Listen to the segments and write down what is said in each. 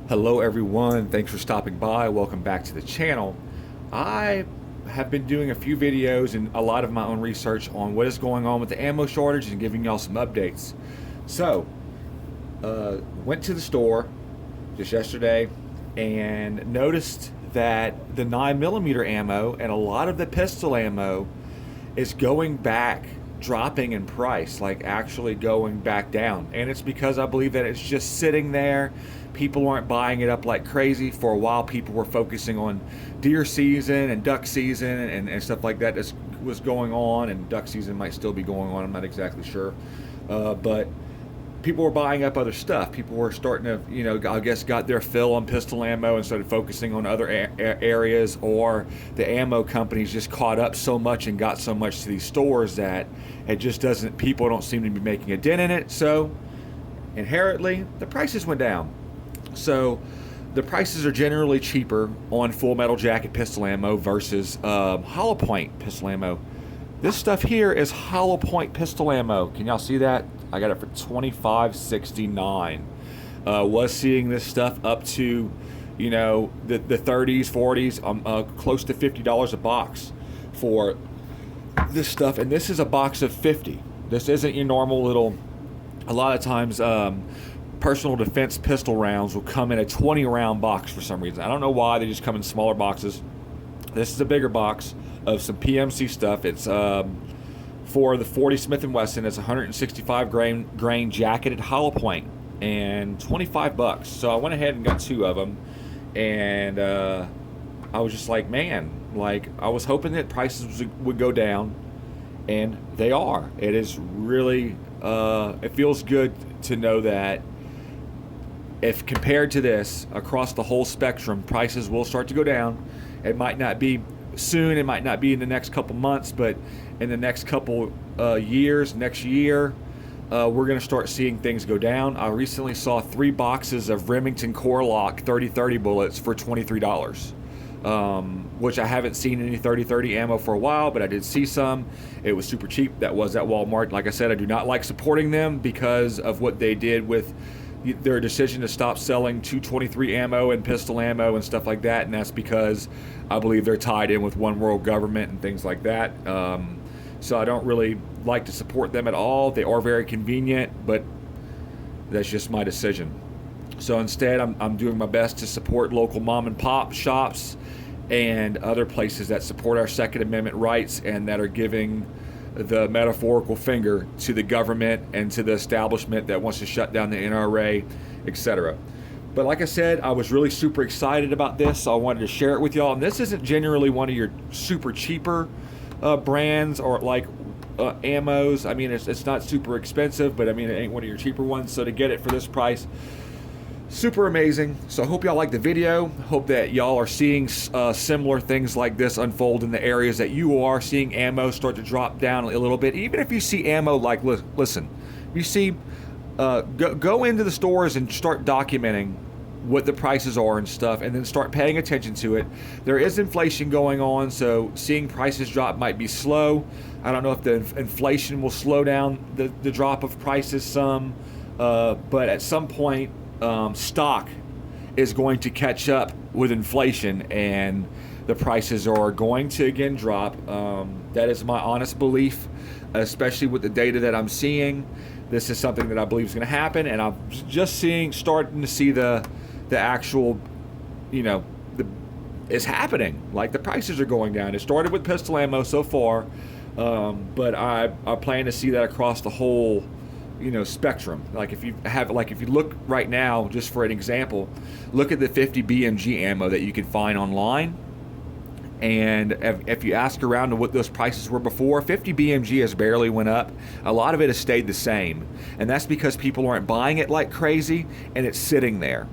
Hello everyone, thanks for stopping by. Welcome back to the channel. I have been doing a few videos and a lot of my own research on what is going on with the ammo shortage and giving y'all some updates. So, went to the store just yesterday and noticed that the 9mm ammo and a lot of the pistol ammo is going back, dropping in price, like actually going back down. And it's because I believe that it's just sitting there. People aren't buying it up like crazy. For a while, people were focusing on deer season and duck season and stuff like that was going on, and duck season might still be going on. I'm not exactly sure. But people were buying up other stuff. People were starting to, I guess, got their fill on pistol ammo and started focusing on other areas, or the ammo companies just caught up so much and got so much to these stores that it just doesn't, people don't seem to be making a dent in it. So inherently, the prices went down. So the prices are generally cheaper on Full Metal Jacket pistol ammo versus hollow point pistol ammo. This stuff here is hollow point pistol ammo. Can y'all see that? I got it for $25.69. Was seeing this stuff up to, the 30s, 40s, close to $50 a box for this stuff. And this is a box of 50. This isn't your normal little. A lot of times, personal defense pistol rounds will come in a 20 round box for some reason. I don't know why. They just come in smaller boxes. This is a bigger box of some PMC stuff. It's for the 40 Smith & Wesson. It's 165 grain jacketed hollow point and $25. So I went ahead and got two of them, and I was just like, man, like I was hoping that prices would go down, and they are. It is really it feels good to know that if compared to this, across the whole spectrum, prices will start to go down. It might not be soon, it might not be in the next couple months, but in the next couple years, next year, we're going to start seeing things go down. I recently saw 3 boxes of Remington Core-Lokt 30-30 bullets for $23, which I haven't seen any 30-30 ammo for a while, but I did see some. It was super cheap. That was at Walmart. Like I said, I do not like supporting them because of what they did with their decision to stop selling 223 ammo and pistol ammo and stuff like that, and that's because I believe they're tied in with one world government and things like that. So I don't really like to support them at all. They are very convenient, but that's just my decision. So instead, I'm doing my best to support local mom and pop shops and other places that support our Second Amendment rights and that are giving the metaphorical finger to the government and to the establishment that wants to shut down the NRA, etc. But like I said, I was really super excited about this, so I wanted to share it with y'all. And this isn't generally one of your super cheaper brands or like ammos. I mean, it's not super expensive, but I mean, it ain't one of your cheaper ones. So to get it for this price, super amazing. So I hope y'all like the video. Hope that y'all are seeing similar things like this unfold in the areas that you are seeing ammo start to drop down a little bit. Even if you see ammo, like, listen, you see, go into the stores and start documenting what the prices are and stuff, and then start paying attention to it. There is inflation going on, so seeing prices drop might be slow. I don't know if the inflation will slow down the drop of prices some, but at some point, stock is going to catch up with inflation, and the prices are going to again drop. That is my honest belief, especially with the data that I'm seeing. This is something that I believe is going to happen, and I'm just starting to see the actual, it's happening. Like the prices are going down. It started with pistol ammo so far, but I plan to see that across the whole spectrum. Like if you look right now, just for an example, look at the 50 BMG ammo that you can find online, and if you ask around to what those prices were before, 50 BMG has barely went up. A lot of it has stayed the same, and that's because people aren't buying it like crazy, and it's sitting there.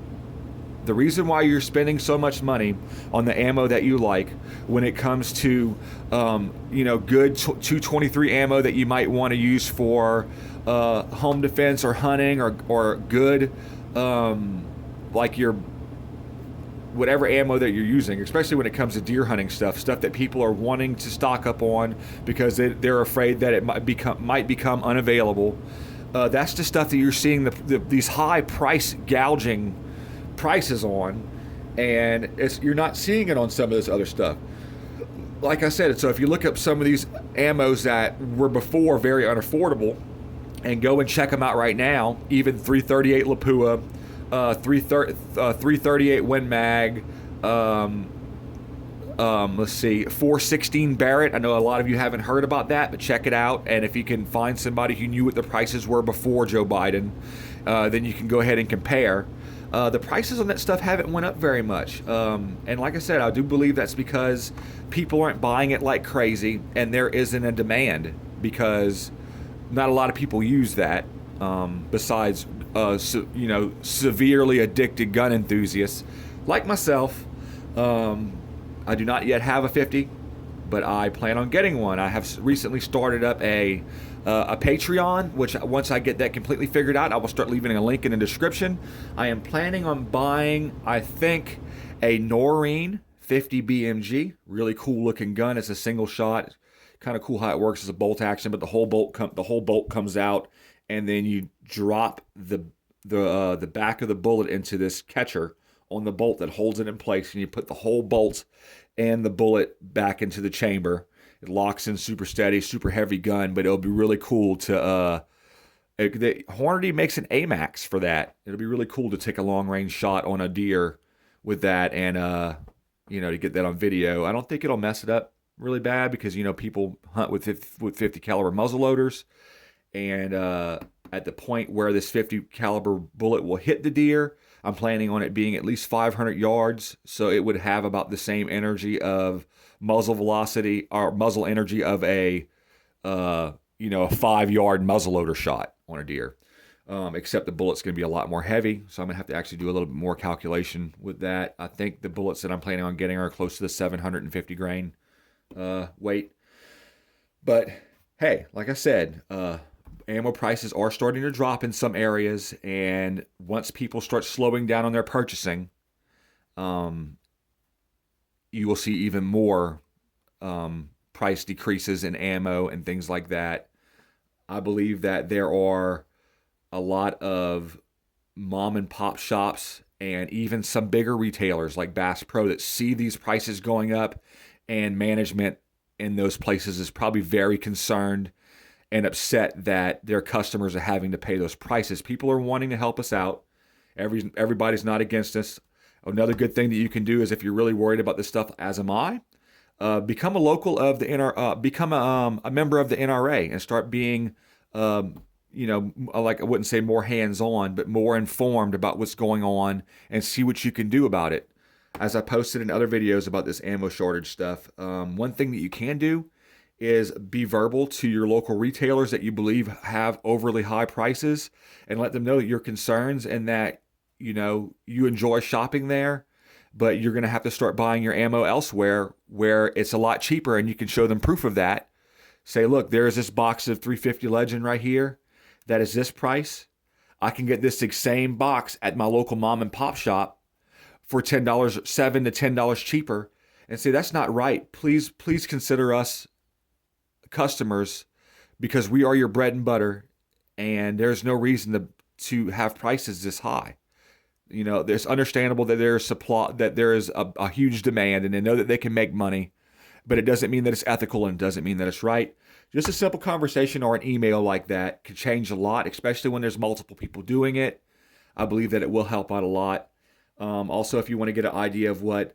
The reason why you're spending so much money on the ammo that you like, when it comes to good 223 ammo that you might want to use for home defense or hunting, or good like your whatever ammo that you're using, especially when it comes to deer hunting stuff that people are wanting to stock up on because they're afraid that it might become unavailable. That's the stuff that you're seeing these high price gouging prices on, and you're not seeing it on some of this other stuff. Like I said, so if you look up some of these ammos that were before very unaffordable, and go and check them out right now, even 338 Lapua, 338 Win Mag, let's see, 416 Barrett. I know a lot of you haven't heard about that, but check it out. And if you can find somebody who knew what the prices were before Joe Biden, then you can go ahead and compare. The prices on that stuff haven't went up very much. And like I said, I do believe that's because people aren't buying it like crazy, and there isn't a demand because not a lot of people use that, besides severely addicted gun enthusiasts like myself. I do not yet have a 50, but I plan on getting one. I have recently started up a Patreon, which once I get that completely figured out, I will start leaving a link in the description. I am planning on buying, I think, a Noreen 50 BMG. Really cool looking gun. It's a single shot. Kind of cool how it works as a bolt action, but the whole bolt comes out, and then you drop the back of the bullet into this catcher on the bolt that holds it in place, and you put the whole bolt and the bullet back into the chamber. It locks in super steady, super heavy gun, but it'll be really cool to Hornady makes an AMAX for that. It'll be really cool to take a long range shot on a deer with that, and to get that on video. I don't think it'll mess it up really bad because people hunt with 50 caliber muzzle loaders, and at the point where this 50 caliber bullet will hit the deer, I'm planning on it being at least 500 yards, so it would have about the same energy of muzzle velocity or muzzle energy of a 5-yard muzzleloader shot on a deer. Except the bullet's going to be a lot more heavy, so I'm going to have to actually do a little bit more calculation with that. I think the bullets that I'm planning on getting are close to the 750 grain weight. But hey, like I said, ammo prices are starting to drop in some areas, and once people start slowing down on their purchasing, you will see even more price decreases in ammo and things like that. I believe that there are a lot of mom and pop shops and even some bigger retailers like Bass Pro that see these prices going up, and management in those places is probably very concerned and upset that their customers are having to pay those prices. People are wanting to help us out. Everybody's not against us. Another good thing that you can do is, if you're really worried about this stuff, as am I, become a local of the become a member of the NRA and start being, like I wouldn't say more hands-on, but more informed about what's going on, and see what you can do about it. As I posted in other videos about this ammo shortage stuff, one thing that you can do is be verbal to your local retailers that you believe have overly high prices, and let them know your concerns and that you enjoy shopping there, but you're going to have to start buying your ammo elsewhere where it's a lot cheaper, and you can show them proof of that. Say, look, there is this box of 350 Legend right here that is this price. I can get this same box at my local mom and pop shop for $10, $7 to $10 cheaper, and say that's not right. Please consider us customers, because we are your bread and butter, and there's no reason to have prices this high. There's understandable that there is a huge demand, and they know that they can make money, but it doesn't mean that it's ethical, and it doesn't mean that it's right. Just a simple conversation or an email like that could change a lot, especially when there's multiple people doing it. I believe that it will help out a lot. Also, if you want to get an idea of what,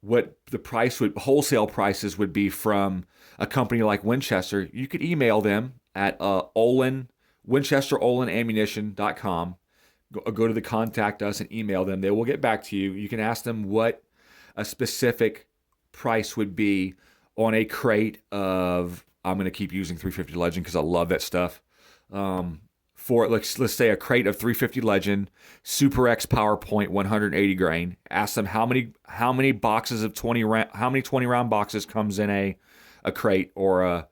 what the wholesale prices would be from a company like Winchester, you could email them at WinchesterOlinAmmunition.com. Go to the contact us and email them. They will get back to you. You can ask them what a specific price would be on a crate of, I'm going to keep using 350 Legend because I love that stuff. For let's say a crate of 350 Legend Super X PowerPoint 180 grain. Ask them how many boxes of 20 round boxes comes in a crate, or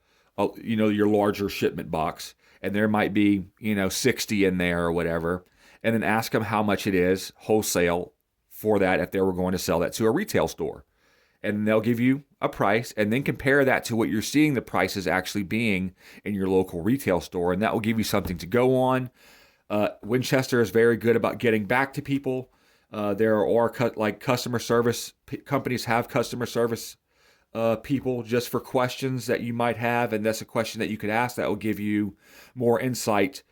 your larger shipment box, and there might be 60 in there or whatever, and then ask them how much it is wholesale for that if they were going to sell that to a retail store, and they'll give you a price, and then compare that to what you're seeing the prices actually being in your local retail store, and that will give you something to go on. Winchester is very good about getting back to people. There are like customer service companies have customer service people just for questions that you might have, and that's a question that you could ask that will give you more insight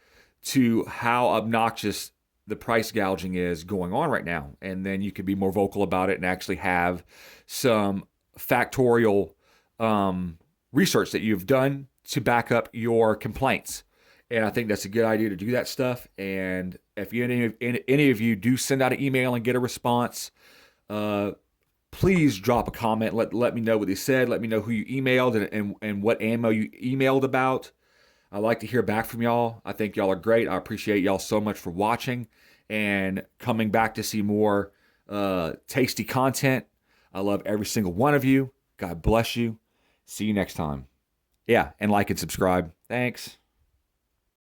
to how obnoxious the price gouging is going on right now. And then you could be more vocal about it and actually have some factorial research that you've done to back up your complaints. And I think that's a good idea to do that stuff. And if any of you do send out an email and get a response, please drop a comment. Let me know what they said. Let me know who you emailed and what ammo you emailed about. I like to hear back from y'all. I think y'all are great. I appreciate y'all so much for watching and coming back to see more tasty content. I love every single one of you. God bless you. See you next time. Yeah, and like and subscribe. Thanks.